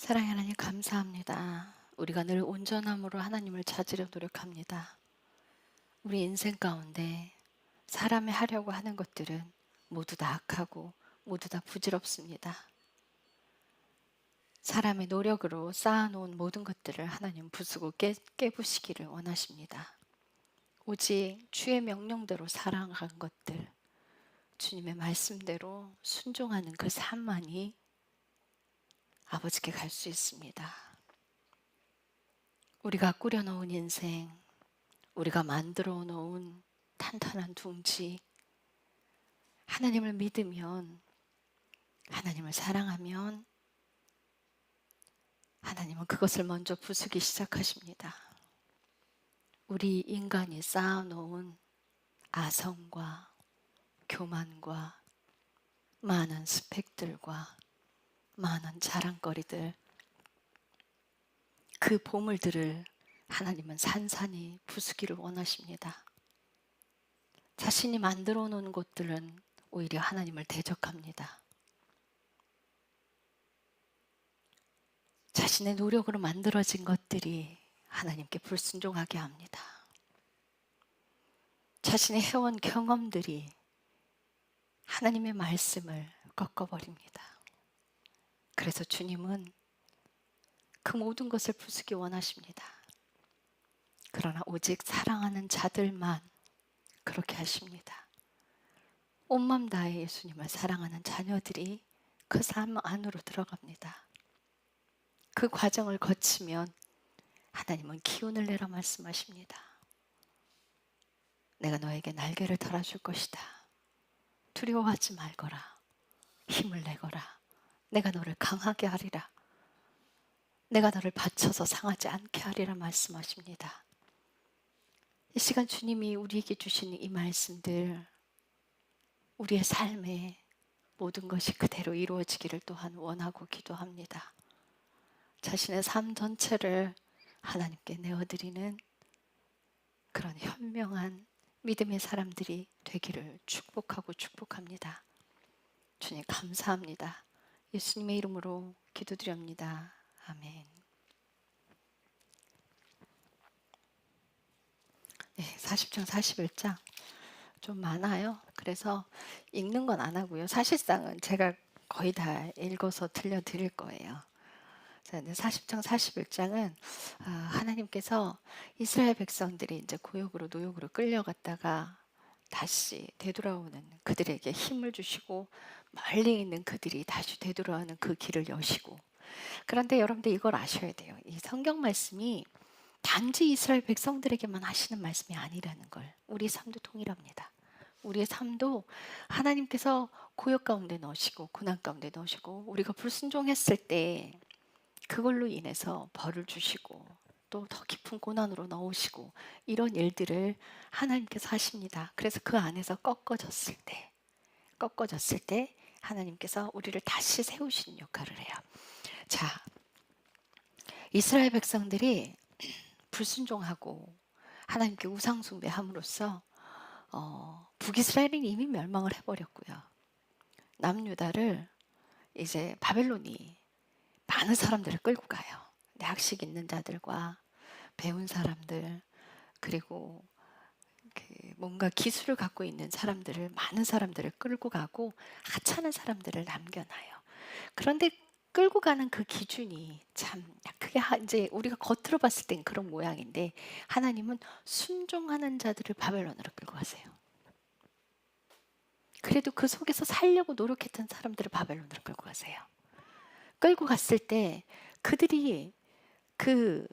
사랑의 하나님 감사합니다. 우리가 늘 온전함으로 하나님을 찾으려 노력합니다. 우리 인생 가운데 사람이 하려고 하는 것들은 모두 다 악하고 모두 다 부질없습니다. 사람의 노력으로 쌓아놓은 모든 것들을 하나님 부수고 깨부시기를 원하십니다. 오직 주의 명령대로 살아간 것들, 주님의 말씀대로 순종하는 그 삶만이 아버지께 갈 수 있습니다. 우리가 꾸려놓은 인생, 우리가 만들어 놓은 탄탄한 둥지, 하나님을 믿으면, 하나님을 사랑하면 하나님은 그것을 먼저 부수기 시작하십니다. 우리 인간이 쌓아놓은 아성과 교만과 많은 스펙들과 많은 자랑거리들, 그 보물들을 하나님은 산산이 부수기를 원하십니다. 자신이 만들어 놓은 것들은 오히려 하나님을 대적합니다. 자신의 노력으로 만들어진 것들이 하나님께 불순종하게 합니다. 자신의 해온 경험들이 하나님의 말씀을 꺾어버립니다. 그래서 주님은 그 모든 것을 부수기 원하십니다. 그러나 오직 사랑하는 자들만 그렇게 하십니다. 온 맘 다해 예수님을 사랑하는 자녀들이 그 삶 안으로 들어갑니다. 그 과정을 거치면 하나님은 기운을 내라 말씀하십니다. 내가 너에게 날개를 달아줄 것이다. 두려워하지 말거라. 힘을 내거라. 내가 너를 강하게 하리라. 내가 너를 받쳐서 상하지 않게 하리라 말씀하십니다. 이 시간 주님이 우리에게 주시는 이 말씀들, 우리의 삶에 모든 것이 그대로 이루어지기를 또한 원하고 기도합니다. 자신의 삶 전체를 하나님께 내어드리는 그런 현명한 믿음의 사람들이 되기를 축복합니다. 주님 감사합니다. 예수님의 이름으로 기도드립니다. 아멘. 네, 40장 41장 좀 많아요. 그래서 읽는 건 안 하고요. 사실상은 제가 거의 다 읽어서 들려드릴 거예요. 40장 41장은 하나님께서 이스라엘 백성들이 이제 고역으로 노역으로 끌려갔다가 다시 되돌아오는 그들에게 힘을 주시고 멀리 있는 그들이 다시 되돌아오는 그 길을 여시고, 그런데 여러분들 이걸 아셔야 돼요. 이 성경 말씀이 단지 이스라엘 백성들에게만 하시는 말씀이 아니라는 걸. 우리 삶도 동일합니다. 우리의 삶도 하나님께서 고역 가운데 넣으시고 고난 가운데 넣으시고 우리가 불순종했을 때 그걸로 인해서 벌을 주시고 또 더 깊은 고난으로 넣으시고 이런 일들을 하나님께서 하십니다. 그래서 그 안에서 꺾어졌을 때 하나님께서 우리를 다시 세우시는 역할을 해요. 자, 이스라엘 백성들이 불순종하고 하나님께 우상숭배함으로써 북이스라엘은 이미 멸망을 해버렸고요. 남유다를 이제 바벨론이 많은 사람들을 끌고 가요. 학식 있는 자들과 배운 사람들, 그리고 뭔가 기술을 갖고 있는 사람들을, 많은 사람들을 끌고 가고 하찮은 사람들을 남겨놔요. 그런데 끌고 가는 그 기준이 참 그게 이제 우리가 겉으로 봤을 땐 그런 모양인데 하나님은 순종하는 자들을 바벨론으로 끌고 가세요. 그래도 그 속에서 살려고 노력했던 사람들을 바벨론으로 끌고 가세요. 끌고 갔을 때 그들이 그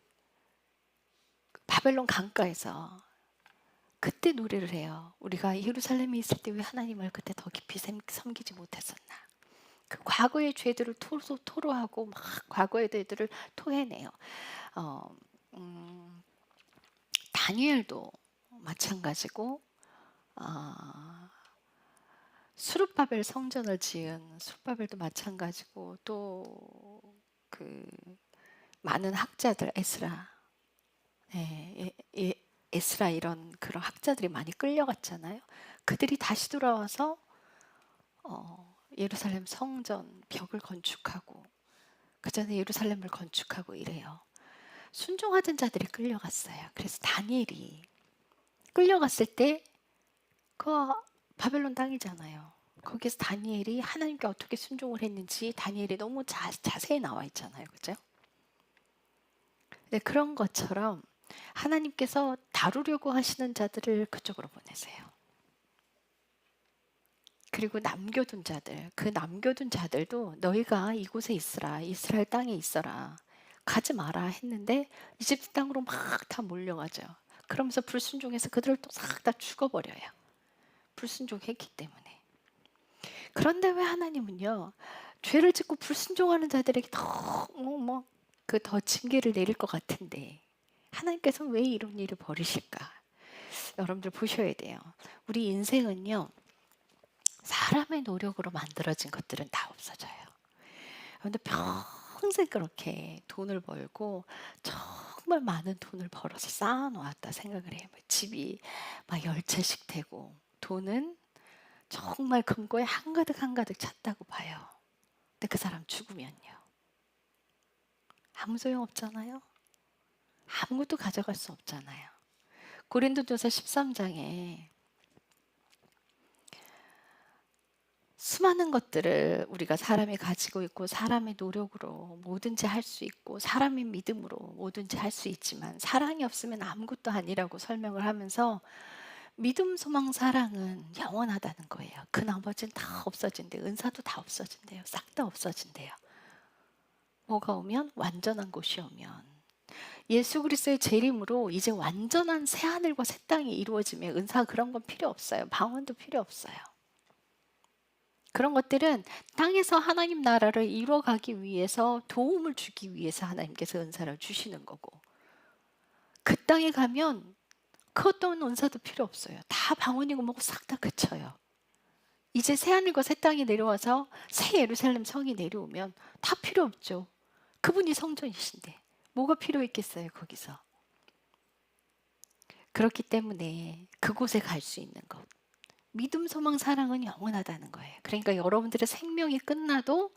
바벨론 강가에서 그때 노래를 해요. 우리가 예루살렘에 있을 때 왜 하나님을 그때 더 깊이 섬기지 못했었나. 그 과거의 죄들을 토로하고 막 과거의 죄들을 토해내요. 어, 다니엘도 마찬가지고 수룹바벨 성전을 지은 수룹바벨도 마찬가지고 또 그 많은 학자들 에스라, 에스라 이런 그런 학자들이 많이 끌려갔잖아요. 그들이 다시 돌아와서 예루살렘 성전 벽을 건축하고 그 전에 예루살렘을 건축하고 이래요. 순종하던 자들이 끌려갔어요. 그래서 다니엘이 끌려갔을 때 그 바벨론 땅이잖아요. 거기서 다니엘이 하나님께 어떻게 순종을 했는지 다니엘이 너무 자세히 나와 있잖아요. 그죠? 네, 그런 것처럼 하나님께서 다루려고 하시는 자들을 그쪽으로 보내세요. 그리고 남겨둔 자들, 그 남겨둔 자들도 너희가 이곳에 있으라, 이스라엘 땅에 있어라, 가지 마라 했는데 이집트 땅으로 막 다 몰려가죠. 그러면서 불순종해서 그들을 또 싹 다 죽어버려요. 불순종했기 때문에. 그런데 왜 하나님은요, 죄를 짓고 불순종하는 자들에게 더 징계를 내릴 것 같은데 하나님께서 왜 이런 일을 벌이실까? 여러분들 보셔야 돼요. 우리 인생은요, 사람의 노력으로 만들어진 것들은 다 없어져요. 그런데 평생 그렇게 돈을 벌고 정말 많은 돈을 벌어서 쌓아놓았다 생각을 해요. 집이 막 10채씩 되고 돈은 정말 금고에 한가득 한가득 찼다고 봐요. 근데 그 사람 죽으면요, 아무 소용 없잖아요. 아무것도 가져갈 수 없잖아요. 고린도전서 13장에 수많은 것들을 우리가 사람이 가지고 있고 사람의 노력으로 뭐든지 할 수 있고 사람의 믿음으로 뭐든지 할 수 있지만 사랑이 없으면 아무것도 아니라고 설명을 하면서 믿음, 소망, 사랑은 영원하다는 거예요. 그 나머지는 다 없어진대요. 은사도 다 없어진대요. 싹 다 없어진대요. 뭐가 오면? 완전한 곳이 오면. 예수 그리스도의 재림으로 이제 완전한 새 하늘과 새 땅이 이루어지면 은사 그런 건 필요 없어요. 방언도 필요 없어요. 그런 것들은 땅에서 하나님 나라를 이루어가기 위해서 도움을 주기 위해서 하나님께서 은사를 주시는 거고, 그 땅에 가면 그 어떤 은사도 필요 없어요. 다 방언이고 뭐고 싹 다 그쳐요. 이제 새하늘과 새 땅이 내려와서 새 예루살렘 성이 내려오면 다 필요 없죠. 그분이 성전이신데 뭐가 필요했겠어요 거기서. 그렇기 때문에 그곳에 갈 수 있는 것, 믿음, 소망, 사랑은 영원하다는 거예요. 그러니까 여러분들의 생명이 끝나도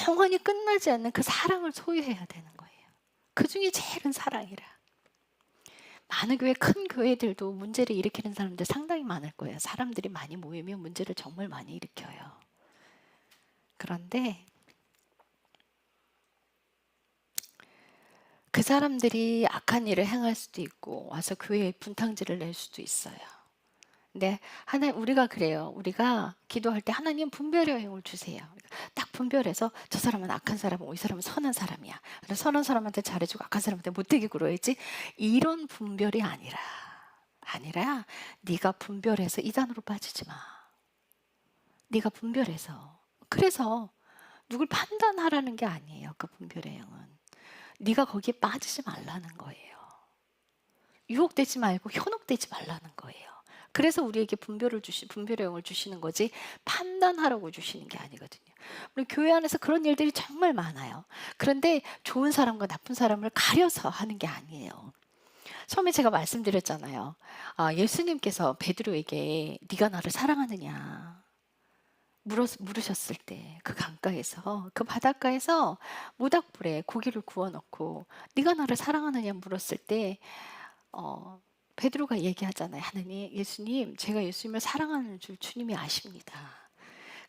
영원히 끝나지 않는 그 사랑을 소유해야 되는 거예요. 그 중에 제일은 사랑이라. 많은 교회, 큰 교회들도 문제를 일으키는 사람들 상당히 많을 거예요. 사람들이 많이 모이면 문제를 정말 많이 일으켜요. 그런데 그 사람들이 악한 일을 행할 수도 있고 와서 교회에 분탕질을 낼 수도 있어요. 근데 우리가 그래요. 우리가 기도할 때 하나님 분별의 영을 주세요. 딱 분별해서 저 사람은 악한 사람이고 이 사람은 선한 사람이야. 선한 사람한테 잘해주고 악한 사람한테 못되게 굴어야지. 이런 분별이 아니라 네가 분별해서 이단으로 빠지지 마. 네가 분별해서. 그래서 누굴 판단하라는 게 아니에요. 그 분별의 영은. 네가 거기에 빠지지 말라는 거예요. 유혹되지 말고 현혹되지 말라는 거예요. 그래서 우리에게 분별의 영을 주시는 거지 판단하라고 주시는 게 아니거든요. 우리 교회 안에서 그런 일들이 정말 많아요. 그런데 좋은 사람과 나쁜 사람을 가려서 하는 게 아니에요. 처음에 제가 말씀드렸잖아요. 예수님께서 베드로에게 네가 나를 사랑하느냐 물으셨을 때 그 강가에서 그 바닷가에서 모닥불에 고기를 구워 넣고 네가 나를 사랑하느냐 물었을 때 베드로가 얘기하잖아요. 예수님, 제가 예수님을 사랑하는 줄 주님이 아십니다.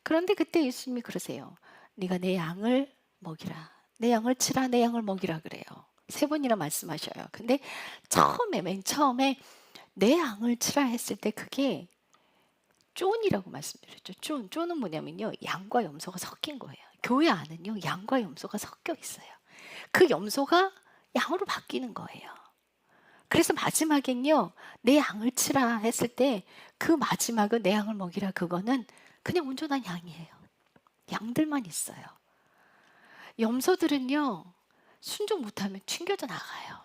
그런데 그때 예수님이 그러세요. 네가 내 양을 먹이라. 내 양을 치라. 내 양을 먹이라 그래요. 3번이나 말씀하셔요. 근데 맨 처음에 내 양을 치라 했을 때 그게 쫀이라고 말씀드렸죠. 쫀은 뭐냐면요, 양과 염소가 섞인 거예요. 교회 안은요, 양과 염소가 섞여 있어요. 그 염소가 양으로 바뀌는 거예요. 그래서 마지막엔요, 내 양을 치라 했을 때 그 마지막은 내 양을 먹이라, 그거는 그냥 온전한 양이에요. 양들만 있어요. 염소들은요, 순종 못하면 튕겨져 나가요.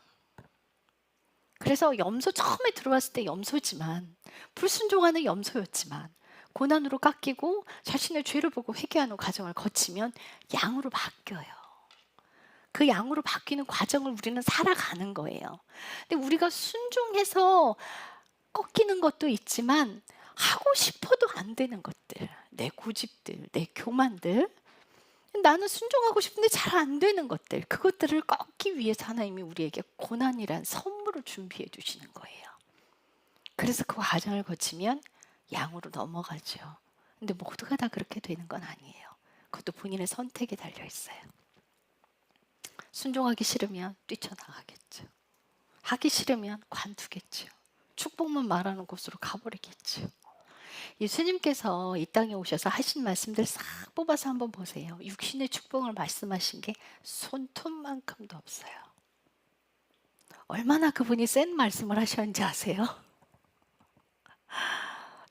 그래서 염소 처음에 들어왔을 때 염소지만, 불순종하는 염소였지만 고난으로 깎이고 자신의 죄를 보고 회개하는 과정을 거치면 양으로 바뀌어요. 그 양으로 바뀌는 과정을 우리는 살아가는 거예요. 근데 우리가 순종해서 꺾이는 것도 있지만 하고 싶어도 안 되는 것들, 내 고집들, 내 교만들, 나는 순종하고 싶은데 잘 안 되는 것들, 그것들을 꺾기 위해서 하나님이 우리에게 고난이란 선물을 준비해 주시는 거예요. 그래서 그 과정을 거치면 양으로 넘어가죠. 근데 모두가 다 그렇게 되는 건 아니에요. 그것도 본인의 선택에 달려 있어요. 순종하기 싫으면 뛰쳐나가겠죠. 하기 싫으면 관두겠죠. 축복만 말하는 곳으로 가버리겠죠. 예수님께서 이 땅에 오셔서 하신 말씀들 싹 뽑아서 한번 보세요. 육신의 축복을 말씀하신 게 손톱만큼도 없어요. 얼마나 그분이 센 말씀을 하셨는지 아세요?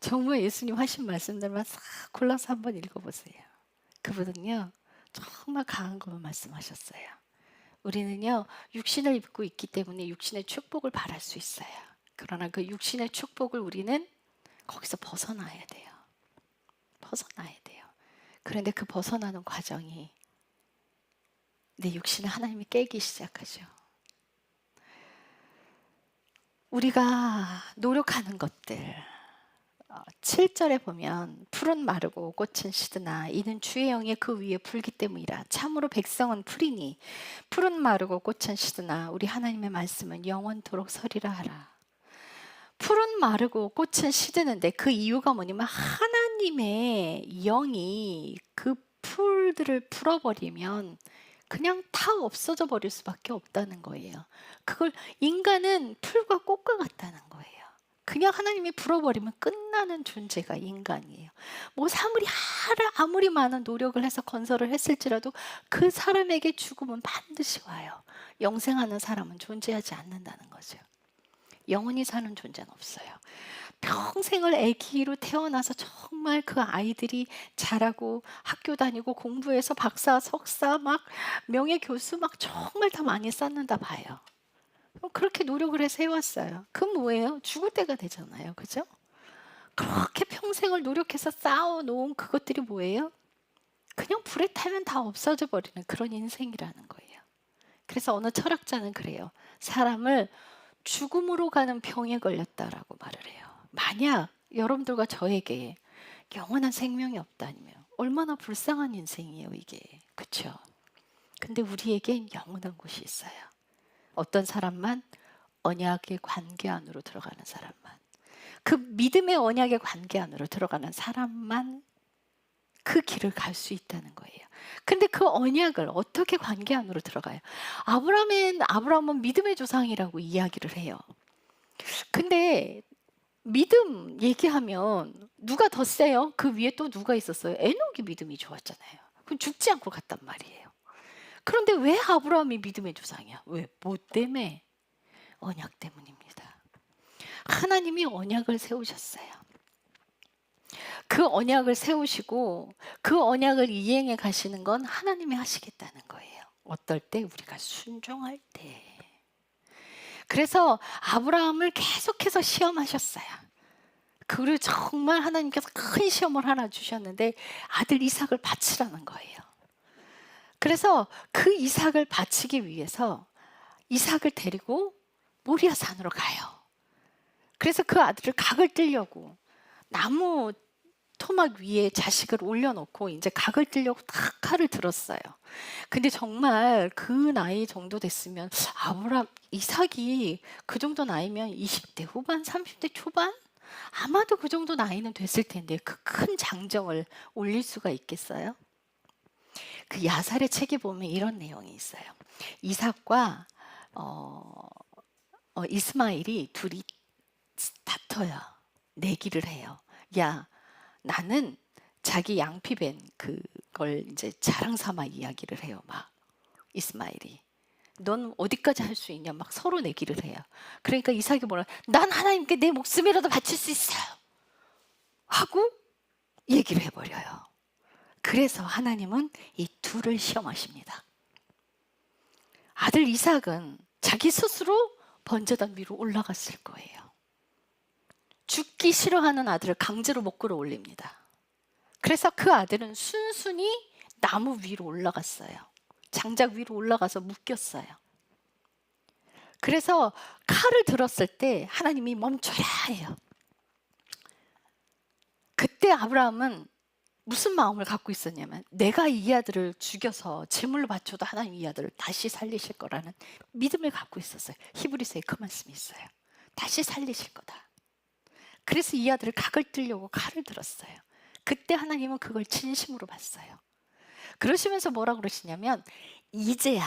정말 예수님 하신 말씀들만 싹 골라서 한번 읽어보세요. 그분은요, 정말 강한 것만 말씀하셨어요. 우리는요, 육신을 입고 있기 때문에 육신의 축복을 바랄 수 있어요. 그러나 그 육신의 축복을 우리는 거기서 벗어나야 돼요. 벗어나야 돼요. 그런데 그 벗어나는 과정이 내 육신을 하나님이 깨기 시작하죠. 우리가 노력하는 것들, 7절에 보면 푸른 마르고 꽃은 시드나 이는 주의 영이 그 위에 불기 때문이라. 참으로 백성은 풀이니 푸른 마르고 꽃은 시드나 우리 하나님의 말씀은 영원토록 서리라 하라. 풀은 마르고 꽃은 시드는데 그 이유가 뭐냐면 하나님의 영이 그 풀들을 풀어버리면 그냥 다 없어져 버릴 수밖에 없다는 거예요. 그걸 인간은 풀과 꽃과 같다는 거예요. 그냥 하나님이 불어버리면 끝나는 존재가 인간이에요. 뭐 아무리 많은 노력을 해서 건설을 했을지라도 그 사람에게 죽음은 반드시 와요. 영생하는 사람은 존재하지 않는다는 거죠. 영원히 사는 존재는 없어요. 평생을 아기로 태어나서 정말 그 아이들이 자라고 학교 다니고 공부해서 박사, 석사 막 명예교수 막 정말 다 많이 쌓는다 봐요. 그렇게 노력을 해서 해왔어요. 그 뭐예요? 죽을 때가 되잖아요. 그죠? 그렇게 평생을 노력해서 쌓아놓은 그것들이 뭐예요? 그냥 불에 타면 다 없어져 버리는 그런 인생이라는 거예요. 그래서 어느 철학자는 그래요. 사람을 죽음으로 가는 병에 걸렸다라고 말을 해요. 만약 여러분들과 저에게 영원한 생명이 없다면 얼마나 불쌍한 인생이에요, 이게. 그렇죠? 근데 우리에겐 영원한 곳이 있어요. 어떤 사람만? 언약의 관계 안으로 들어가는 사람만. 그 믿음의 언약의 관계 안으로 들어가는 사람만 그 길을 갈 수 있다는 거예요. 근데 그 언약을 어떻게 관계 안으로 들어가요? 아브라함은 믿음의 조상이라고 이야기를 해요. 근데 믿음 얘기하면 누가 더 세요? 그 위에 또 누가 있었어요? 에녹이 믿음이 좋았잖아요. 그럼 죽지 않고 갔단 말이에요. 그런데 왜 아브라함이 믿음의 조상이야? 왜? 뭐 때문에? 언약 때문입니다. 하나님이 언약을 세우셨어요. 그 언약을 세우시고 그 언약을 이행해 가시는 건 하나님이 하시겠다는 거예요. 어떨 때? 우리가 순종할 때. 그래서 아브라함을 계속해서 시험하셨어요. 그리고 정말 하나님께서 큰 시험을 하나 주셨는데 아들 이삭을 바치라는 거예요. 그래서 그 이삭을 바치기 위해서 이삭을 데리고 모리아 산으로 가요. 그래서 그 아들을 각을 뜰려고 나무 토막 위에 자식을 올려놓고 이제 각을 뜰려고 딱 칼을 들었어요. 근데 정말 그 나이 정도 됐으면 이삭이 그 정도 나이면 20대 후반, 30대 초반? 아마도 그 정도 나이는 됐을 텐데 그 큰 장정을 올릴 수가 있겠어요? 그 야살의 책에 보면 이런 내용이 있어요. 이삭과 이스마엘이 둘이 다퉈요. 내기를 해요. 야, 나는 자기 양피벤 그걸 이제 자랑 삼아 이야기를 해요. 막 이스마엘이 넌 어디까지 할 수 있냐 막 서로 내기를 해요. 그러니까 이삭이 뭐라 난 하나님께 내 목숨이라도 바칠 수 있어요 하고 얘기를 해버려요. 그래서 하나님은 이 둘을 시험하십니다. 아들 이삭은 자기 스스로 번제단 위로 올라갔을 거예요. 죽기 싫어하는 아들을 강제로 못 끌어올립니다. 그래서 그 아들은 순순히 나무 위로 올라갔어요. 장작 위로 올라가서 묶였어요. 그래서 칼을 들었을 때 하나님이 멈춰라 해요. 그때 아브라함은 무슨 마음을 갖고 있었냐면 내가 이 아들을 죽여서 제물로 바쳐도 하나님 이 아들을 다시 살리실 거라는 믿음을 갖고 있었어요. 히브리서에 그 말씀이 있어요. 다시 살리실 거다. 그래서 이 아들을 각을 뜨려고 칼을 들었어요. 그때 하나님은 그걸 진심으로 봤어요. 그러시면서 뭐라 그러시냐면 이제야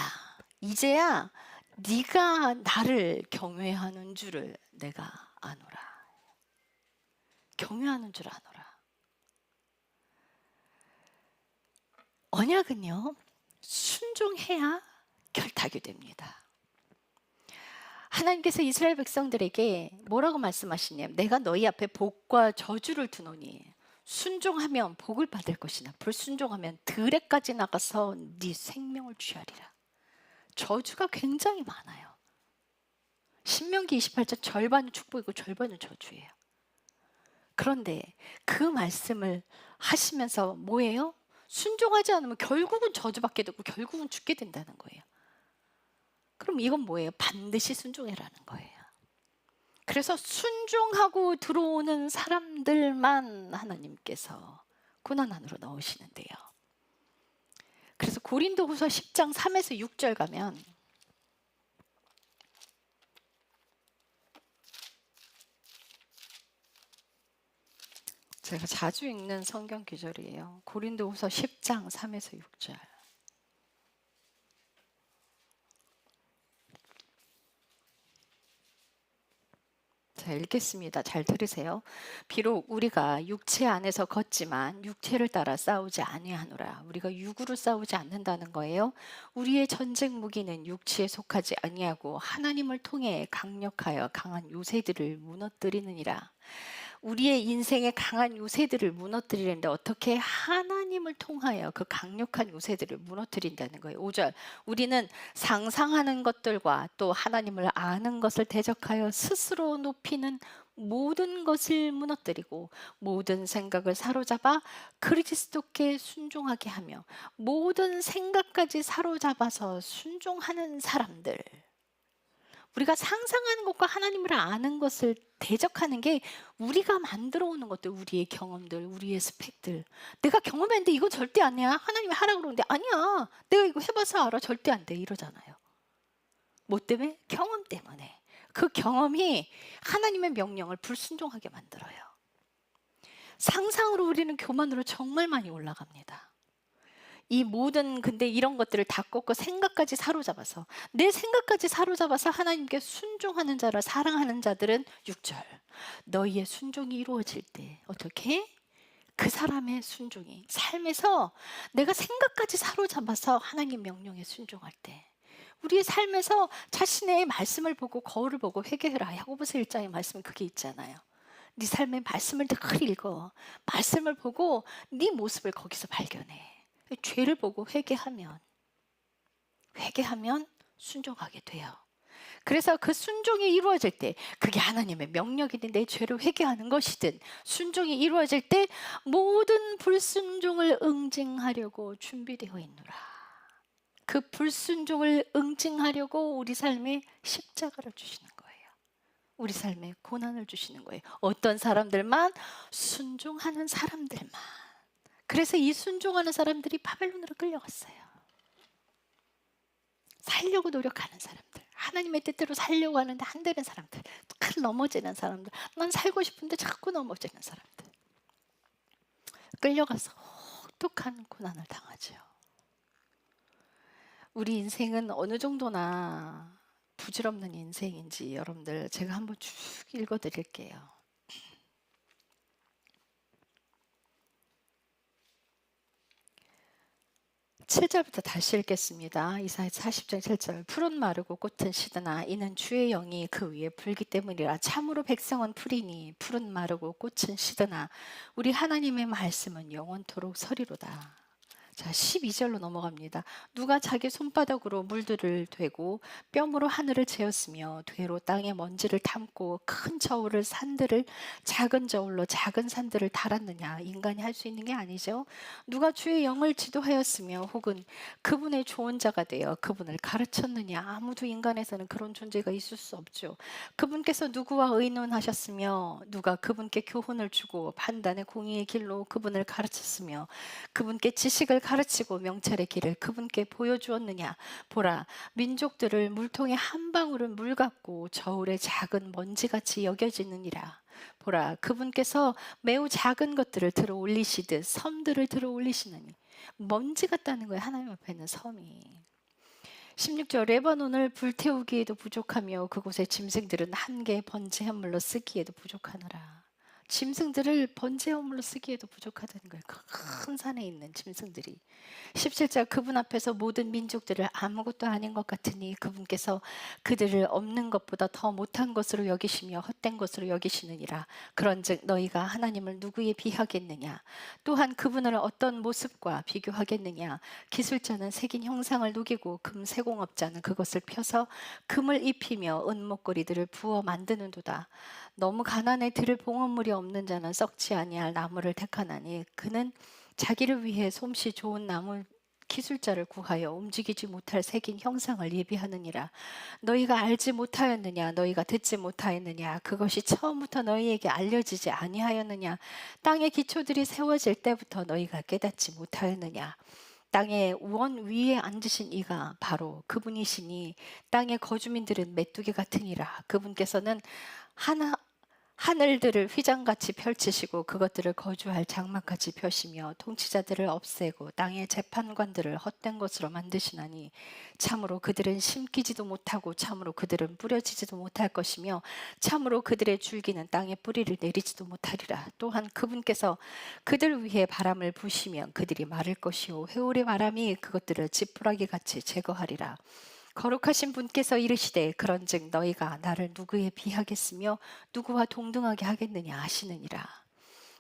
네가 나를 경외하는 줄을 내가 아노라. 경외하는 줄 아노라. 언약은요, 순종해야 결탁이 됩니다. 하나님께서 이스라엘 백성들에게 뭐라고 말씀하시냐면 내가 너희 앞에 복과 저주를 두노니 순종하면 복을 받을 것이나 불순종하면 들에까지 나가서 네 생명을 취하리라. 저주가 굉장히 많아요. 신명기 28장 절반은 축복이고 절반은 저주예요. 그런데 그 말씀을 하시면서 뭐예요? 순종하지 않으면 결국은 저주받게 되고 결국은 죽게 된다는 거예요. 그럼 이건 뭐예요? 반드시 순종해라는 거예요. 그래서 순종하고 들어오는 사람들만 하나님께서 고난 안으로 넣으시는데요. 그래서 고린도후서 10장 3에서 6절 가면 제가 자주 읽는 성경 구절이에요. 고린도후서 10장 3에서 6절. 자, 읽겠습니다. 잘 들으세요. 비록 우리가 육체 안에서 걷지만 육체를 따라 싸우지 아니하노라. 우리가 육으로 싸우지 않는다는 거예요. 우리의 전쟁 무기는 육체에 속하지 아니하고 하나님을 통해 강력하여 강한 요새들을 무너뜨리느니라. 우리의 인생의 강한 요새들을 무너뜨리는데 어떻게 하나님을 통하여 그 강력한 요새들을 무너뜨린다는 거예요. 5절. 우리는 상상하는 것들과 또 하나님을 아는 것을 대적하여 스스로 높이는 모든 것을 무너뜨리고 모든 생각을 사로잡아 그리스도께 순종하게 하며 모든 생각까지 사로잡아서 순종하는 사람들. 우리가 상상하는 것과 하나님을 아는 것을 대적하는 게 우리가 만들어 오는 것들, 우리의 경험들, 우리의 스펙들. 내가 경험했는데 이건 절대 아니야. 하나님이 하라고 그러는데 아니야. 내가 이거 해봐서 알아. 절대 안 돼. 이러잖아요. 뭐 때문에? 경험 때문에. 그 경험이 하나님의 명령을 불순종하게 만들어요. 상상으로 우리는 교만으로 정말 많이 올라갑니다. 이 모든 근데 이런 것들을 다 꺾고 생각까지 사로잡아서 내 생각까지 사로잡아서 하나님께 순종하는 자를 사랑하는 자들은 6절 너희의 순종이 이루어질 때 어떻게? 그 사람의 순종이 삶에서 내가 생각까지 사로잡아서 하나님 명령에 순종할 때 우리의 삶에서 자신의 말씀을 보고 거울을 보고 회개해라. 야고보서 1장의 말씀은 그게 있잖아요. 네 삶의 말씀을 늘 읽어. 말씀을 보고 네 모습을 거기서 발견해. 죄를 보고 회개하면 순종하게 돼요. 그래서 그 순종이 이루어질 때 그게 하나님의 명령이든 내 죄를 회개하는 것이든 순종이 이루어질 때 모든 불순종을 응징하려고 준비되어 있노라. 그 불순종을 응징하려고 우리 삶에 십자가를 주시는 거예요. 우리 삶에 고난을 주시는 거예요. 어떤 사람들만? 순종하는 사람들만. 그래서 이 순종하는 사람들이 바벨론으로 끌려갔어요. 살려고 노력하는 사람들, 하나님의 뜻대로 살려고 하는데 안 되는 사람들, 큰 넘어지는 사람들, 난 살고 싶은데 자꾸 넘어지는 사람들, 끌려가서 혹독한 고난을 당하죠. 우리 인생은 어느 정도나 부질없는 인생인지 여러분들 제가 한번 쭉 읽어드릴게요. 7절부터 다시 읽겠습니다. 이사야 40장 7절. 풀은 마르고 꽃은 시드나 이는 주의 영이 그 위에 불기 때문이라. 참으로 백성은 풀이니 풀은 마르고 꽃은 시드나 우리 하나님의 말씀은 영원토록 서리로다. 자, 12절로 넘어갑니다. 누가 자기 손바닥으로 물들을 되고 뼘으로 하늘을 재었으며 되로 땅의 먼지를 담고 큰 저울을 산들을 작은 저울로 작은 산들을 달았느냐? 인간이 할 수 있는 게 아니죠. 누가 주의 영을 지도하였으며 혹은 그분의 조언자가 되어 그분을 가르쳤느냐? 아무도 인간에서는 그런 존재가 있을 수 없죠. 그분께서 누구와 의논하셨으며 누가 그분께 교훈을 주고 판단의 공의의 길로 그분을 가르쳤으며 그분께 지식을 가르치고 명철의 길을 그분께 보여주었느냐? 보라, 민족들을 물통의 한 방울은 물 같고 저울의 작은 먼지같이 여겨지느니라. 보라, 그분께서 매우 작은 것들을 들어 올리시듯 섬들을 들어 올리시느니. 먼지 같다는 거예요. 하나님 앞에는 섬이. 16절, 레바논을 불태우기에도 부족하며 그곳의 짐승들은 한 개의 번제물로 쓰기에도 부족하노라. 짐승들을 번제물로 쓰기에도 부족하다는 거예요. 큰 산에 있는 짐승들이. 17절, 그분 앞에서 모든 민족들을 아무것도 아닌 것 같으니 그분께서 그들을 없는 것보다 더 못한 것으로 여기시며 헛된 것으로 여기시느니라. 그런즉 너희가 하나님을 누구에 비하겠느냐? 또한 그분을 어떤 모습과 비교하겠느냐? 기술자는 새긴 형상을 녹이고 금 세공업자는 그것을 펴서 금을 입히며 은목걸이들을 부어 만드는도다. 너무 가난에 들을 봉헌물이 없는 자는 썩지 아니할 나무를 택하나니 그는 자기를 위해 솜씨 좋은 나무 기술자를 구하여 움직이지 못할 새긴 형상을 예비하느니라. 너희가 알지 못하였느냐? 너희가 듣지 못하였느냐? 그것이 처음부터 너희에게 알려지지 아니하였느냐? 땅의 기초들이 세워질 때부터 너희가 깨닫지 못하였느냐? 땅의 원 위에 앉으신 이가 바로 그분이시니 땅의 거주민들은 메뚜기 같으니라. 그분께서는 하늘들을 휘장같이 펼치시고 그것들을 거주할 장막같이 펴시며 통치자들을 없애고 땅의 재판관들을 헛된 것으로 만드시나니 참으로 그들은 심기지도 못하고 참으로 그들은 뿌려지지도 못할 것이며 참으로 그들의 줄기는 땅에 뿌리를 내리지도 못하리라. 또한 그분께서 그들 위해 바람을 부시면 그들이 마를 것이요 회오리 바람이 그것들을 지푸라기같이 제거하리라. 거룩하신 분께서 이르시되 그런즉 너희가 나를 누구에 비하겠으며 누구와 동등하게 하겠느냐 하시느니라.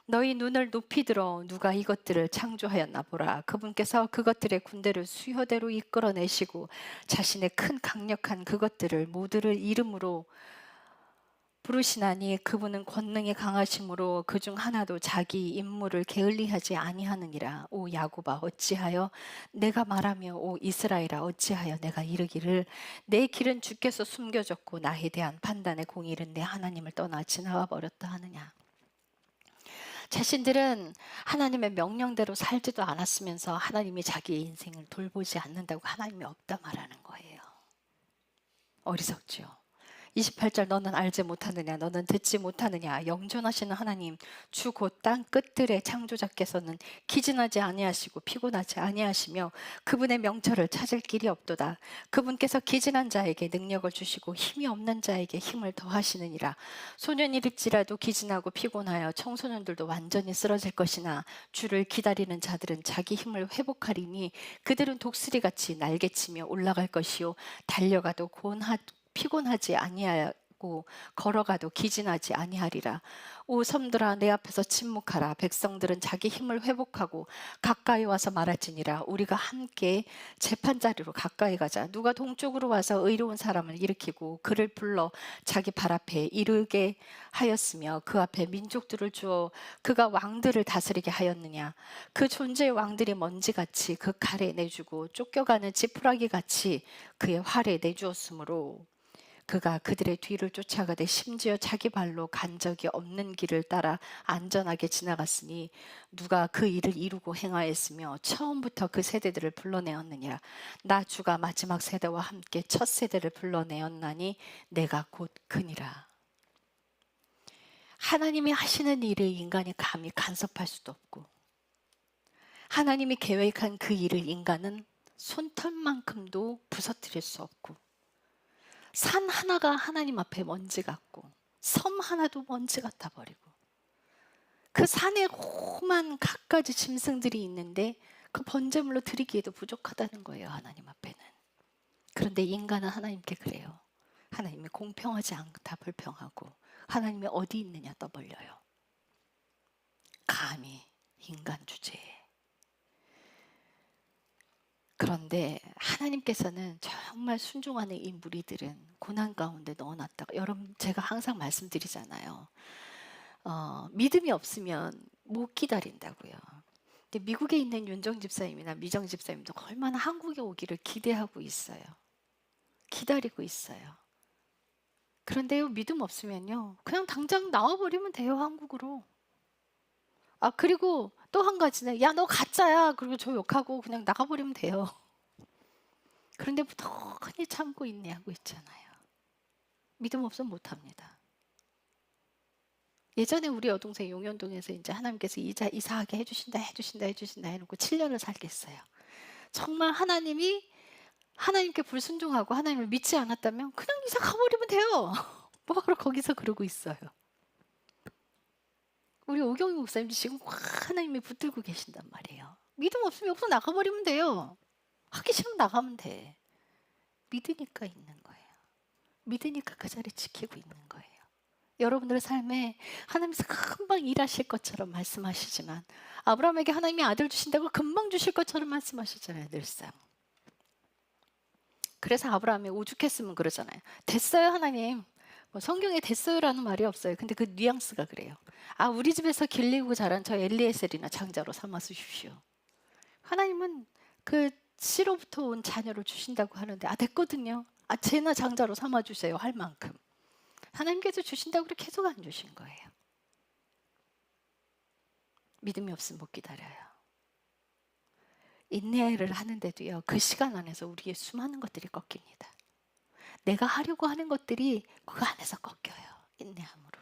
너희 눈을 높이 들어 누가 이것들을 창조하였나 보라. 그분께서 그것들의 군대를 수효대로 이끌어내시고 자신의 큰 강력한 그것들을 모두를 이름으로 부르시나니 그분은 권능이 강하심으로 그중 하나도 자기 임무를 게을리하지 아니하느니라. 오 야곱아 어찌하여 내가 말하며 오 이스라엘아 어찌하여 내가 이르기를 내 길은 주께서 숨겨졌고 나에 대한 판단의 공의는 내 하나님을 떠나 지나가 버렸다 하느냐. 자신들은 하나님의 명령대로 살지도 않았으면서 하나님이 자기의 인생을 돌보지 않는다고 하나님이 없다 말하는 거예요. 어리석죠. 28절 너는 알지 못하느냐 너는 듣지 못하느냐 영존하시는 하나님 주 곧 땅 끝들의 창조자께서는 기진하지 아니하시고 피곤하지 아니하시며 그분의 명철을 찾을 길이 없도다. 그분께서 기진한 자에게 능력을 주시고 힘이 없는 자에게 힘을 더하시느니라. 소년일일지라도 기진하고 피곤하여 청소년들도 완전히 쓰러질 것이나 주를 기다리는 자들은 자기 힘을 회복하리니 그들은 독수리같이 날개치며 올라갈 것이요 달려가도 피곤하지 아니하고 걸어가도 기진하지 아니하리라. 오 섬들아 내 앞에서 침묵하라. 백성들은 자기 힘을 회복하고 가까이 와서 말할지니라. 우리가 함께 재판자리로 가까이 가자. 누가 동쪽으로 와서 의로운 사람을 일으키고 그를 불러 자기 발 앞에 이르게 하였으며 그 앞에 민족들을 주어 그가 왕들을 다스리게 하였느냐. 그 존재의 왕들이 먼지같이 그 칼에 내주고 쫓겨가는 지푸라기같이 그의 활에 내주었으므로 그가 그들의 뒤를 쫓아가되 심지어 자기 발로 간 적이 없는 길을 따라 안전하게 지나갔으니 누가 그 일을 이루고 행하였으며 처음부터 그 세대들을 불러내었느냐. 나 주가 마지막 세대와 함께 첫 세대를 불러내었나니 내가 곧 그니라. 하나님이 하시는 일을 인간이 감히 간섭할 수도 없고 하나님이 계획한 그 일을 인간은 손털만큼도 부서뜨릴 수 없고 산 하나가 하나님 앞에 먼지 같고 섬 하나도 먼지 같아 버리고 그 산에 험한 갖가지 짐승들이 있는데 그 번제물로 드리기에도 부족하다는 거예요. 하나님 앞에는. 그런데 인간은 하나님께 그래요. 하나님이 공평하지 않다 불평하고 하나님이 어디 있느냐 떠벌려요. 감히 인간 주제에 그런데 하나님께서는 정말 순종하는 이 무리들은 고난 가운데 넣어놨다가, 여러분 제가 항상 말씀드리잖아요. 믿음이 없으면 못 기다린다고요. 근데 미국에 있는 윤정 집사님이나 미정 집사님도 얼마나 한국에 오기를 기대하고 있어요. 기다리고 있어요. 그런데요, 믿음 없으면요, 그냥 당장 나와버리면 돼요, 한국으로. 그리고 또 한 가지는, 야, 너 가짜야. 그리고 저 욕하고 그냥 나가버리면 돼요. 그런데 부지런히 참고 인내하고 있잖아요. 믿음 없으면 못합니다. 예전에 우리 여동생 용현동에서 이제 하나님께서 이사하게 해주신다 해놓고 7년을 살겠어요. 정말 하나님께 불순종하고 하나님을 믿지 않았다면 그냥 이사 가버리면 돼요. 뭐하러 거기서 그러고 있어요. 우리 오경희 목사님도 지금 하나님이 붙들고 계신단 말이에요. 믿음 없으면 여기서 나가버리면 돼요. 하기 싫으면 나가면 돼. 믿으니까 있는 거예요. 믿으니까 그 자리 지키고 있는 거예요. 여러분들의 삶에 하나님께서 금방 일하실 것처럼 말씀하시지만, 아브라함에게 하나님이 아들 주신다고 금방 주실 것처럼 말씀하시잖아요, 늘상. 그래서 아브라함이 오죽했으면 그러잖아요. 됐어요, 하나님. 성경에 됐어요라는 말이 없어요. 근데 그 뉘앙스가 그래요. 우리 집에서 길리고 자란 저 엘리에셀이나 장자로 삼아 주십시오. 하나님은 그 씨로부터 온 자녀를 주신다고 하는데, 됐거든요. 쟤나 장자로 삼아 주세요 할 만큼 하나님께서 주신다고 그렇게 계속 안 주신 거예요. 믿음이 없으면 못 기다려요. 인내를 하는데도요, 그 시간 안에서 우리의 수많은 것들이 꺾입니다. 내가 하려고 하는 것들이 그 안에서 꺾여요, 인내함으로.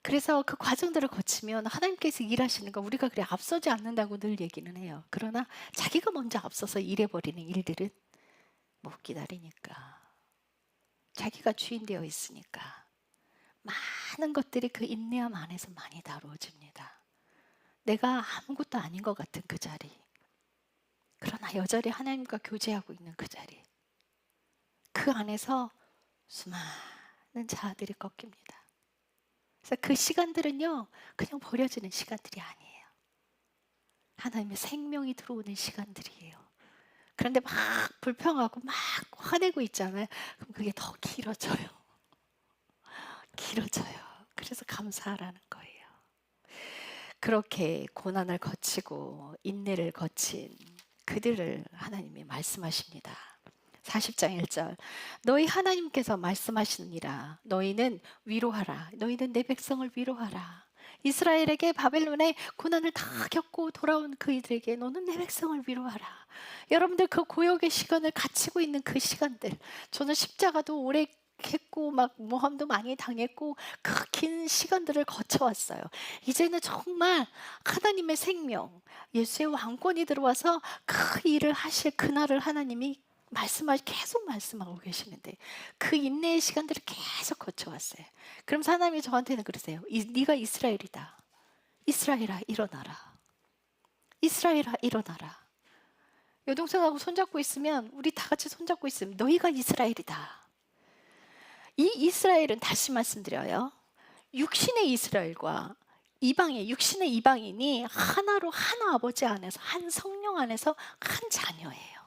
그래서 그 과정들을 거치면 하나님께서 일하시는 거 우리가 그래 앞서지 않는다고 늘 얘기는 해요. 그러나 자기가 먼저 앞서서 일해버리는 일들은 못 기다리니까, 자기가 주인 되어 있으니까 많은 것들이 그 인내함 안에서 많이 다루어집니다. 내가 아무것도 아닌 것 같은 그 자리, 그러나 여전히 하나님과 교제하고 있는 그 자리, 그 안에서 수많은 자아들이 꺾입니다. 그래서 그 시간들은요, 그냥 버려지는 시간들이 아니에요. 하나님의 생명이 들어오는 시간들이에요. 그런데 막 불평하고 막 화내고 있잖아요. 그럼 그게 더 길어져요. 그래서 감사하라는 거예요. 그렇게 고난을 거치고 인내를 거친 그들을 하나님이 말씀하십니다. 40장 1절, 너희 하나님께서 말씀하시느니라. 너희는 위로하라. 너희는 내 백성을 위로하라. 이스라엘에게 바벨론의 고난을 다 겪고 돌아온 그이들에게 너는 내 백성을 위로하라. 여러분들 그 고역의 시간을 갇히고 있는 그 시간들, 저는 십자가도 오래 했고 막 모함도 많이 당했고 그 긴 시간들을 거쳐왔어요. 이제는 정말 하나님의 생명, 예수의 왕권이 들어와서 그 일을 하실 그날을 하나님이 계속 말씀하고 계시는데, 그 인내의 시간들을 계속 거쳐왔어요. 그럼 하나님이 저한테는 그러세요. 네가 이스라엘이다. 이스라엘아 일어나라. 이스라엘아 일어나라. 여동생하고 손잡고 있으면, 우리 다 같이 손잡고 있으면 너희가 이스라엘이다. 이 이스라엘은, 다시 말씀드려요, 육신의 이스라엘과 육신의 이방인이 하나로 한 아버지 안에서, 한 성령 안에서 한 자녀예요.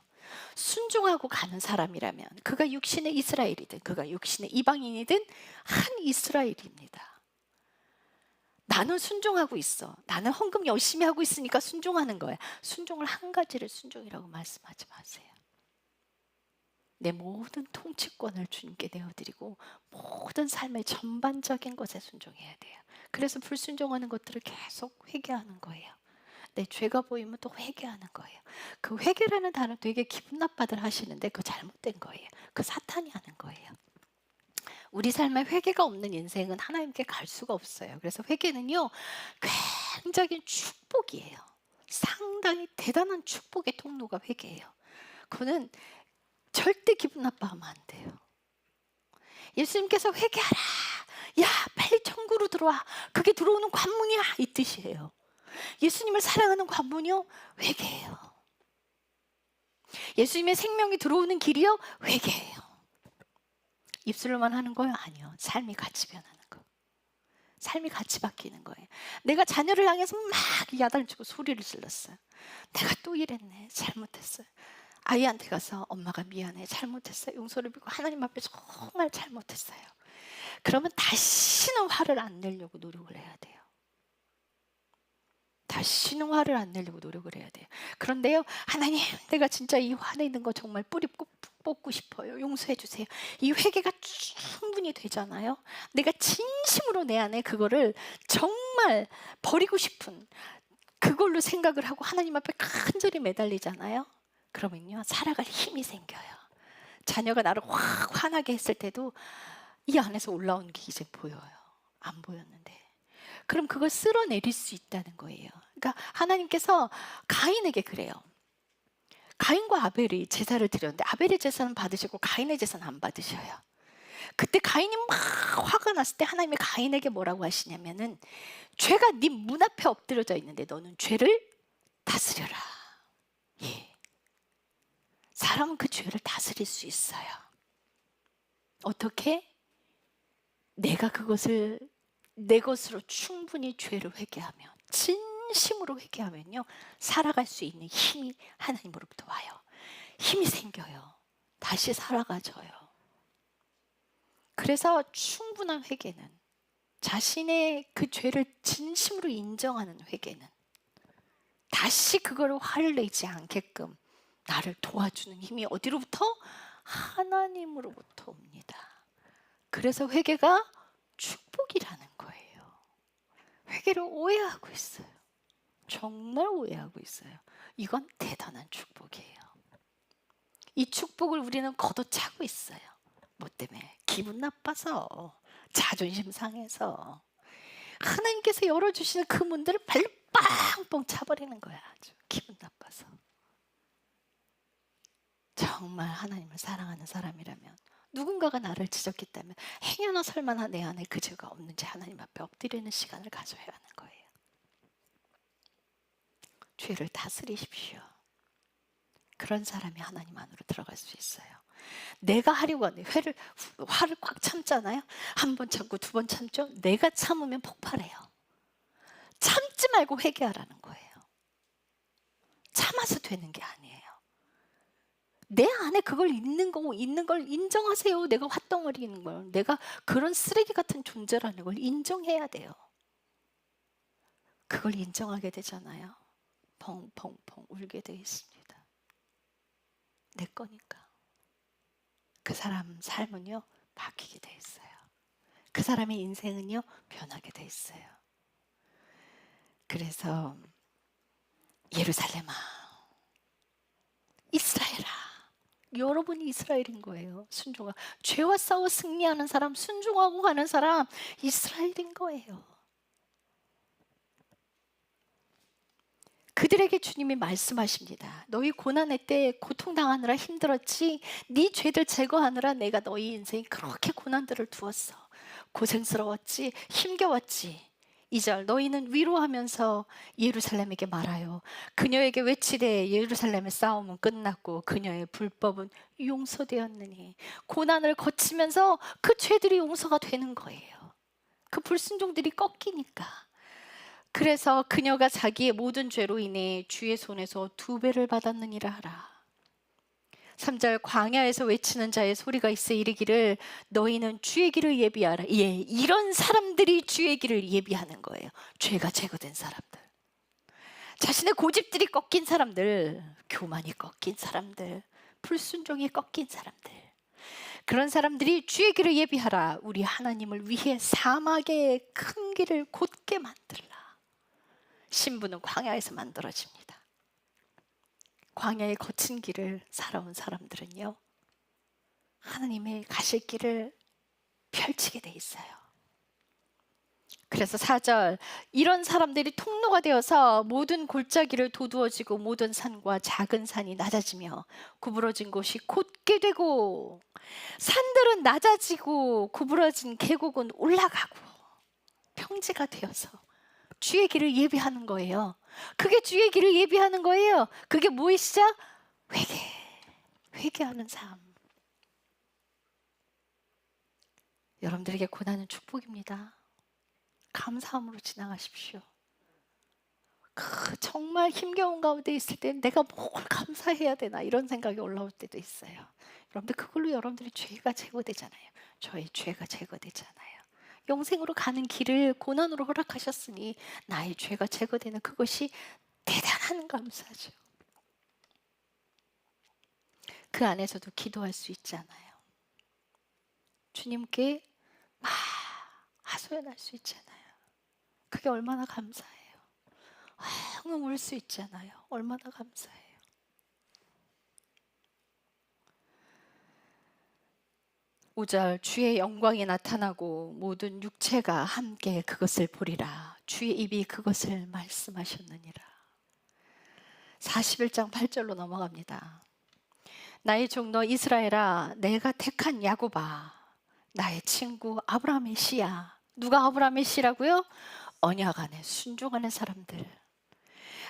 순종하고 가는 사람이라면 그가 육신의 이스라엘이든 그가 육신의 이방인이든 한 이스라엘입니다. 나는 순종하고 있어. 나는 헌금 열심히 하고 있으니까 순종하는 거야. 순종을 한 가지를 순종이라고 말씀하지 마세요. 내 모든 통치권을 주님께 내어드리고 모든 삶의 전반적인 것에 순종해야 돼요. 그래서 불순종하는 것들을 계속 회개하는 거예요. 내 죄가 보이면 또 회개하는 거예요. 그 회개라는 단어 되게 기분 나빠들 하시는데 그거 잘못된 거예요. 그 사탄이 하는 거예요. 우리 삶에 회개가 없는 인생은 하나님께 갈 수가 없어요. 그래서 회개는요, 굉장히 축복이에요. 상당히 대단한 축복의 통로가 회개예요. 그거는 절대 기분 나빠하면 안 돼요. 예수님께서 회개하라. 야, 빨리 천국으로 들어와. 그게 들어오는 관문이야. 이 뜻이에요. 예수님을 사랑하는 관문이요, 회개예요. 예수님의 생명이 들어오는 길이요, 회개예요. 입술로만 하는 거요? 아니요. 삶이 같이 변하는 거. 삶이 같이 바뀌는 거예요. 내가 자녀를 향해서 막 야단치고 소리를 질렀어요. 내가 또 이랬네. 잘못했어요. 아이한테 가서 엄마가 미안해. 잘못했어요. 용서를 빌고 하나님 앞에 정말 잘못했어요. 그러면 다시는 화를 안 내려고 노력을 해야 돼요. 다시는 화를 안 내려고 노력을 해야 돼요. 그런데요, 하나님, 내가 진짜 이 화내는 거 정말 뿌리 뽑고 싶어요. 용서해 주세요. 이 회개가 충분히 되잖아요. 내가 진심으로 내 안에 그거를 정말 버리고 싶은 그걸로 생각을 하고 하나님 앞에 간절히 매달리잖아요. 그러면요, 살아갈 힘이 생겨요. 자녀가 나를 확 화나게 했을 때도 이 안에서 올라오는 게 이제 보여요. 안 보였는데. 그럼 그걸 쓸어내릴 수 있다는 거예요. 그러니까 하나님께서 가인에게 그래요. 가인과 아벨이 제사를 드렸는데 아벨의 제사는 받으시고 가인의 제사는 안 받으셔요. 그때 가인이 막 화가 났을 때 하나님이 가인에게 뭐라고 하시냐면은 죄가 네 문 앞에 엎드려져 있는데 너는 죄를 다스려라. 예. 사람은 그 죄를 다스릴 수 있어요. 어떻게? 내가 그것을 내 것으로 충분히 죄를 회개하면, 진심으로 회개하면요, 살아갈 수 있는 힘이 하나님으로부터 와요. 힘이 생겨요. 다시 살아가져요. 그래서 충분한 회개는, 자신의 그 죄를 진심으로 인정하는 회개는 다시 그걸 화를 내지 않게끔 나를 도와주는 힘이 어디로부터? 하나님으로부터 옵니다. 그래서 회개가 축복이라는 거예요. 회개를 오해하고 있어요. 정말 오해하고 있어요. 이건 대단한 축복이에요. 이 축복을 우리는 걷어차고 있어요. 뭐 때문에? 기분 나빠서, 자존심 상해서. 하나님께서 열어주시는 그 문들을 발로 빵빵 차버리는 거야. 아주 기분 나빠서. 정말 하나님을 사랑하는 사람이라면, 누군가가 나를 지적했다면 행여나 설마 내 안에 그 죄가 없는지 하나님 앞에 엎드리는 시간을 가져야 하는 거예요. 죄를 다스리십시오. 그런 사람이 하나님 안으로 들어갈 수 있어요. 내가 하려고 하는데 화를 꽉 참잖아요. 한 번 참고 두 번 참죠. 내가 참으면 폭발해요. 참지 말고 회개하라는 거예요. 참아서 되는 게 아니에요. 내 안에 그걸 있는 걸 인정하세요. 내가 화덩어리인 걸, 내가 그런 쓰레기 같은 존재라는 걸 인정해야 돼요. 그걸 인정하게 되잖아요. 펑펑펑 울게 돼 있습니다. 내 거니까. 그 사람 삶은요, 바뀌게 돼 있어요. 그 사람의 인생은요, 변하게 돼 있어요. 그래서 예루살렘아, 이스라엘아, 여러분이 이스라엘인 거예요. 순종하. 죄와 싸워 승리하는 사람, 순종하고 가는 사람, 이스라엘인 거예요. 그들에게 주님이 말씀하십니다. 너희 고난의 때 고통당하느라 힘들었지, 네 죄들 제거하느라 내가 너희 인생에 그렇게 고난들을 두었어. 고생스러웠지, 힘겨웠지. 2절, 너희는 위로하면서 예루살렘에게 말하여 그녀에게 외치되 예루살렘의 싸움은 끝났고 그녀의 불법은 용서되었느니. 고난을 거치면서 그 죄들이 용서가 되는 거예요. 그 불순종들이 꺾이니까. 그래서 그녀가 자기의 모든 죄로 인해 주의 손에서 2배를 받았느니라 하라. 3절, 광야에서 외치는 자의 소리가 있어 이르기를 너희는 주의 길을 예비하라. 예, 이런 사람들이 주의 길을 예비하는 거예요. 죄가 제거된 사람들, 자신의 고집들이 꺾인 사람들, 교만이 꺾인 사람들, 불순종이 꺾인 사람들, 그런 사람들이 주의 길을 예비하라. 우리 하나님을 위해 사막의 큰 길을 곧게 만들라. 신부는 광야에서 만들어집니다. 광야의 거친 길을 살아온 사람들은요, 하나님의 가실 길을 펼치게 돼 있어요. 그래서 4절, 이런 사람들이 통로가 되어서 모든 골짜기를 도두어지고 모든 산과 작은 산이 낮아지며 구부러진 곳이 곧게 되고, 산들은 낮아지고 구부러진 계곡은 올라가고 평지가 되어서 주의 길을 예비하는 거예요. 그게 주의 길을 예비하는 거예요. 그게 뭐의 시작? 회개하는 삶. 여러분들에게 고난은 축복입니다. 감사함으로 지나가십시오. 정말 힘겨운 가운데 있을 때 내가 뭘 감사해야 되나 이런 생각이 올라올 때도 있어요. 여러분들 그걸로 여러분들이 죄가 제거되잖아요. 저의 죄가 제거되잖아요. 영생으로 가는 길을 고난으로 허락하셨으니 나의 죄가 제거되는 그것이 대단한 감사죠. 그 안에서도 기도할 수 있잖아요. 주님께 막 하소연할 수 있잖아요. 그게 얼마나 감사해요. 엉엉 울 수 있잖아요. 얼마나 감사해요. 오절 주의 영광이 나타나고 모든 육체가 함께 그것을 보리라. 주의 입이 그것을 말씀하셨느니라. 41장 8절로 넘어갑니다. 나의 종너 이스라엘아, 내가 택한 야곱아, 나의 친구 아브라함의 씨야. 누가 아브라함의 씨라고요? 언약 안에 순종하는 사람들.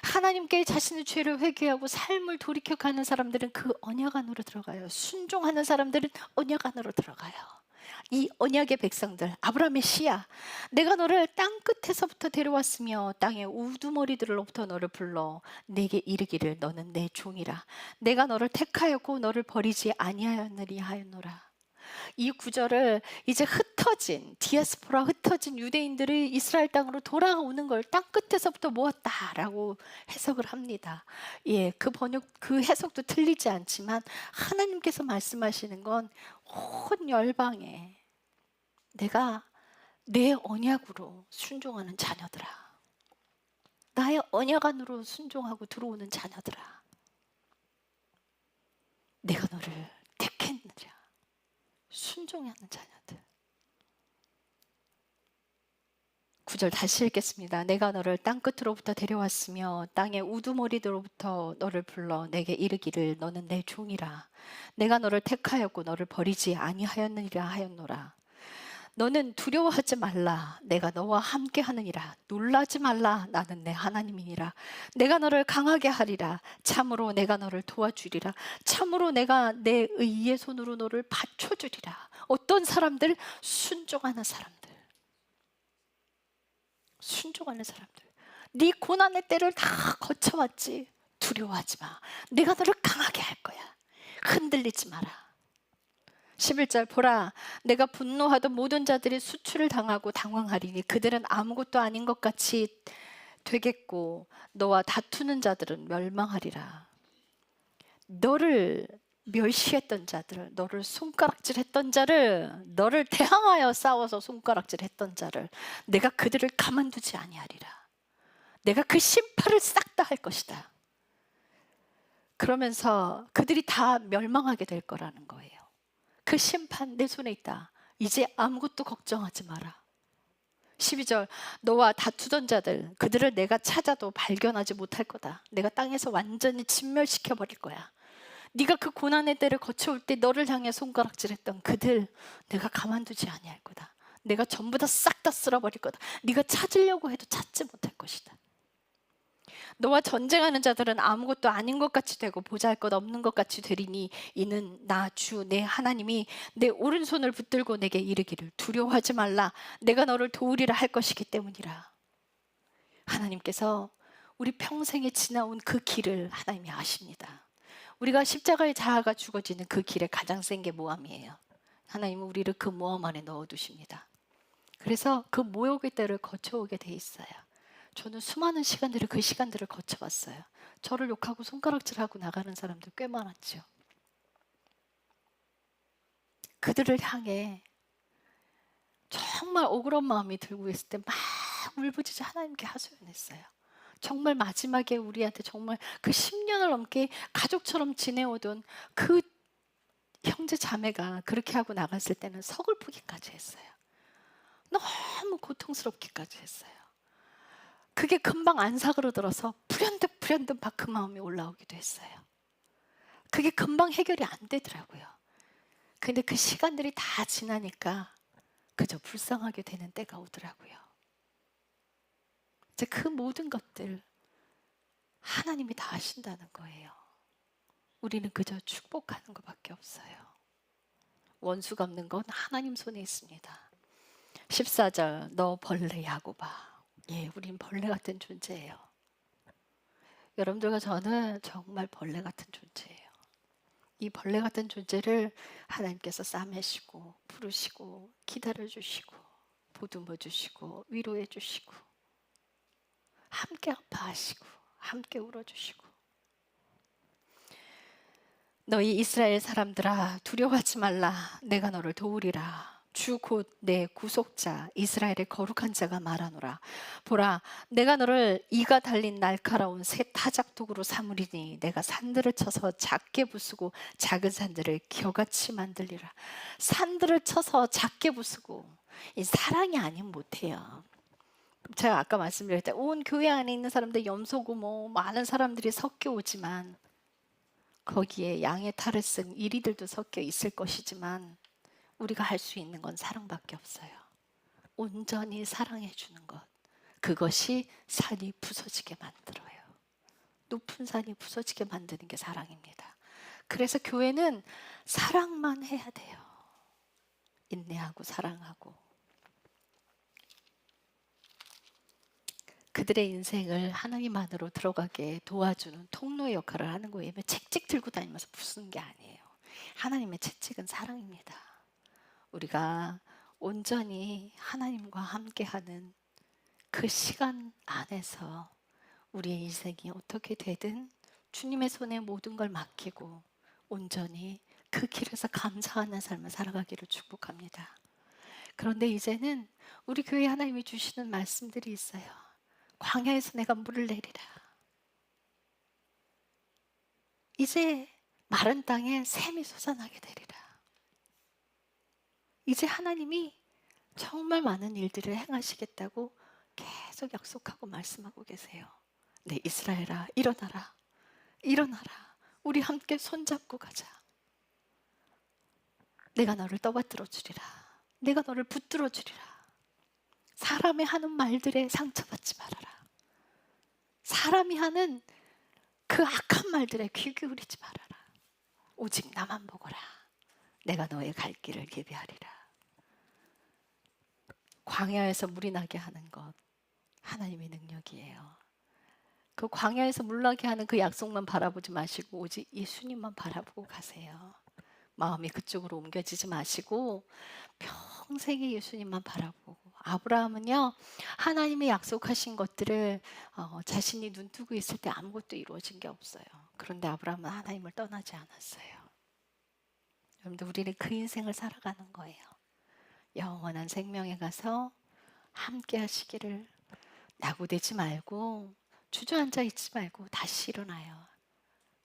하나님께 자신의 죄를 회개하고 삶을 돌이켜 가는 사람들은 그 언약 안으로 들어가요. 순종하는 사람들은 언약 안으로 들어가요. 이 언약의 백성들, 아브라함의 씨야, 내가 너를 땅 끝에서부터 데려왔으며 땅의 우두머리들로부터 너를 불러 내게 이르기를 너는 내 종이라. 내가 너를 택하였고 너를 버리지 아니하였느니 하였노라. 이 구절을 이제 흩어진 디아스포라, 흩어진 유대인들이 이스라엘 땅으로 돌아오는 걸 땅 끝에서부터 모았다라고 해석을 합니다. 예, 그 번역, 그 해석도 틀리지 않지만 하나님께서 말씀하시는 건 온 열방에 내가 내 언약으로 순종하는 자녀들아, 나의 언약 안으로 순종하고 들어오는 자녀들아, 내가 너를 택했느냐. 순종하는 자녀들. 9절 다시 읽겠습니다. 내가 너를 땅끝으로부터 데려왔으며 땅의 우두머리들로부터 너를 불러 내게 이르기를 너는 내 종이라. 내가 너를 택하였고 너를 버리지 아니하였느니라 하였노라. 너는 두려워하지 말라. 내가 너와 함께 하느니라. 놀라지 말라. 나는 내 하나님이니라. 내가 너를 강하게 하리라. 참으로 내가 너를 도와주리라. 참으로 내가 내 의의 손으로 너를 받쳐주리라. 어떤 사람들? 순종하는 사람들. 순종하는 사람들. 네 고난의 때를 다 거쳐왔지. 두려워하지 마. 내가 너를 강하게 할 거야. 흔들리지 마라. 11절 보라, 내가 분노하던 모든 자들이 수출을 당하고 당황하리니 그들은 아무것도 아닌 것 같이 되겠고 너와 다투는 자들은 멸망하리라. 너를 멸시했던 자들을, 너를 손가락질했던 자를, 너를 대항하여 싸워서 손가락질했던 자를 내가 그들을 가만두지 아니하리라. 내가 그 심판을 싹 다 할 것이다. 그러면서 그들이 다 멸망하게 될 거라는 거예요. 그 심판 내 손에 있다. 이제 아무것도 걱정하지 마라. 12절 너와 다투던 자들, 그들을 내가 찾아도 발견하지 못할 거다. 내가 땅에서 완전히 진멸시켜 버릴 거야. 네가 그 고난의 때를 거쳐올 때 너를 향해 손가락질했던 그들 내가 가만두지 아니할 거다. 내가 전부 다 싹 다 쓸어버릴 거다. 네가 찾으려고 해도 찾지 못할 것이다. 너와 전쟁하는 자들은 아무것도 아닌 것 같이 되고 보잘것없는 것 같이 되리니 이는 나 주 내 하나님이 내 오른손을 붙들고 내게 이르기를 두려워하지 말라. 내가 너를 도우리라 할 것이기 때문이라. 하나님께서 우리 평생에 지나온 그 길을 하나님이 아십니다. 우리가 십자가에 자아가 죽어지는 그 길에 가장 센 게 모함이에요. 하나님은 우리를 그 모함 안에 넣어두십니다. 그래서 그 모욕의 때를 거쳐오게 돼 있어요. 저는 수많은 시간들을 그 시간들을 거쳐봤어요. 저를 욕하고 손가락질하고 나가는 사람들 꽤 많았죠. 그들을 향해 정말 억울한 마음이 들고 있을 때 막 울부짖어 하나님께 하소연했어요. 정말 마지막에 우리한테 정말 그 10년을 넘게 가족처럼 지내오던 그 형제 자매가 그렇게 하고 나갔을 때는 서글프기까지 했어요. 너무 고통스럽기까지 했어요. 그게 금방 안 사그러들어서 불현듯 막 그 마음이 올라오기도 했어요. 그게 금방 해결이 안 되더라고요. 근데 그 시간들이 다 지나니까 그저 불쌍하게 되는 때가 오더라고요. 이제 그 모든 것들 하나님이 다 하신다는 거예요. 우리는 그저 축복하는 것밖에 없어요. 원수 갚는 건 하나님 손에 있습니다. 14절, 너 벌레 야고바. 예, 우린 벌레 같은 존재예요. 여러분들과 저는 정말 벌레 같은 존재예요. 이 벌레 같은 존재를 하나님께서 싸매시고 부르시고 기다려주시고 보듬어 주시고 위로해 주시고 함께 아파하시고 함께 울어주시고, 너희 이스라엘 사람들아 두려워하지 말라. 내가 너를 도우리라. 주 곧 내 구속자 이스라엘의 거룩한 자가 말하노라. 보라, 내가 너를 이가 달린 날카로운 새 타작독으로 삼으리니 내가 산들을 쳐서 작게 부수고 작은 산들을 겨같이 만들리라. 산들을 쳐서 작게 부수고, 이 사랑이 아니면 못해요. 제가 아까 말씀드렸을 때 온 교회 안에 있는 사람들 염소고 뭐 많은 사람들이 섞여 오지만 거기에 양의 탈을 쓴 이리들도 섞여 있을 것이지만 우리가 할 수 있는 건 사랑밖에 없어요. 온전히 사랑해 주는 것. 그것이 산이 부서지게 만들어요. 높은 산이 부서지게 만드는 게 사랑입니다. 그래서 교회는 사랑만 해야 돼요. 인내하고 사랑하고. 그들의 인생을 하나님 안으로 들어가게 도와주는 통로의 역할을 하는 거예요. 책찍 들고 다니면서 부수는 게 아니에요. 하나님의 채찍은 사랑입니다. 우리가 온전히 하나님과 함께하는 그 시간 안에서 우리의 인생이 어떻게 되든 주님의 손에 모든 걸 맡기고 온전히 그 길에서 감사하는 삶을 살아가기를 축복합니다. 그런데 이제는 우리 교회 하나님이 주시는 말씀들이 있어요. 광야에서 내가 물을 내리라. 이제 마른 땅에 샘이 솟아나게 되리라. 이제 하나님이 정말 많은 일들을 행하시겠다고 계속 약속하고 말씀하고 계세요. 네, 이스라엘아, 일어나라. 일어나라. 우리 함께 손잡고 가자. 내가 너를 떠받들어 주리라. 내가 너를 붙들어 주리라. 사람이 하는 말들에 상처받지 말아라. 사람이 하는 그 악한 말들에 귀 기울이지 말아라. 오직 나만 보거라. 내가 너의 갈 길을 예비하리라. 광야에서 물이 나게 하는 것, 하나님의 능력이에요. 그 광야에서 물 나게 하는 그 약속만 바라보지 마시고 오직 예수님만 바라보고 가세요. 마음이 그쪽으로 옮겨지지 마시고 평생에 예수님만 바라보고. 아브라함은요, 하나님이 약속하신 것들을 자신이 눈뜨고 있을 때 아무것도 이루어진 게 없어요. 그런데 아브라함은 하나님을 떠나지 않았어요. 여러분들, 우리는 그 인생을 살아가는 거예요. 영원한 생명에 가서 함께 하시기를. 낙오되지 말고 주저앉아 있지 말고 다시 일어나요.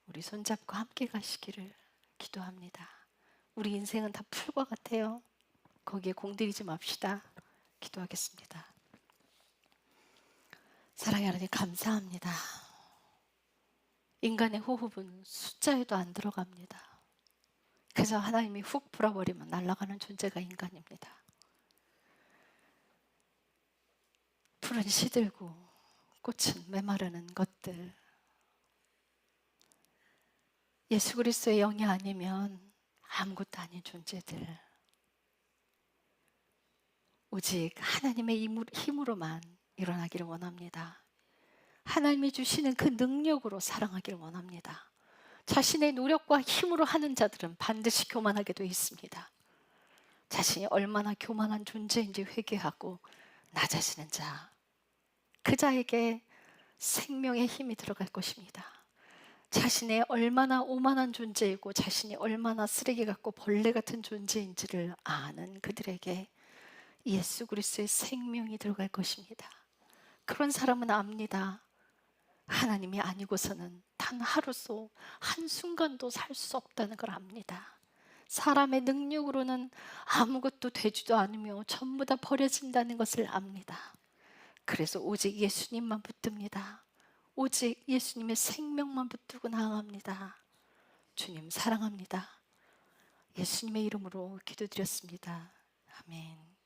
우리 손잡고 함께 가시기를 기도합니다. 우리 인생은 다 풀과 같아요. 거기에 공들이지 맙시다. 기도하겠습니다. 사랑의 하나님, 감사합니다. 인간의 호흡은 숫자에도 안 들어갑니다. 그래서 하나님이 훅 불어버리면 날아가는 존재가 인간입니다. 풀은 시들고 꽃은 메마르는 것들, 예수 그리스도의 영이 아니면 아무것도 아닌 존재들, 오직 하나님의 힘으로만 일어나기를 원합니다. 하나님이 주시는 그 능력으로 사랑하기를 원합니다. 자신의 노력과 힘으로 하는 자들은 반드시 교만하게 되어 있습니다. 자신이 얼마나 교만한 존재인지 회개하고 낮아지는 자, 그 자에게 생명의 힘이 들어갈 것입니다. 자신의 얼마나 오만한 존재이고 자신이 얼마나 쓰레기 같고 벌레 같은 존재인지를 아는 그들에게 예수 그리스도의 생명이 들어갈 것입니다. 그런 사람은 압니다. 하나님이 아니고서는 단 하루도 한순간도 살 수 없다는 걸 압니다. 사람의 능력으로는 아무것도 되지도 않으며 전부 다 버려진다는 것을 압니다. 그래서 오직 예수님만 붙듭니다. 오직 예수님의 생명만 붙들고 나아갑니다. 주님 사랑합니다. 예수님의 이름으로 기도드렸습니다. 아멘.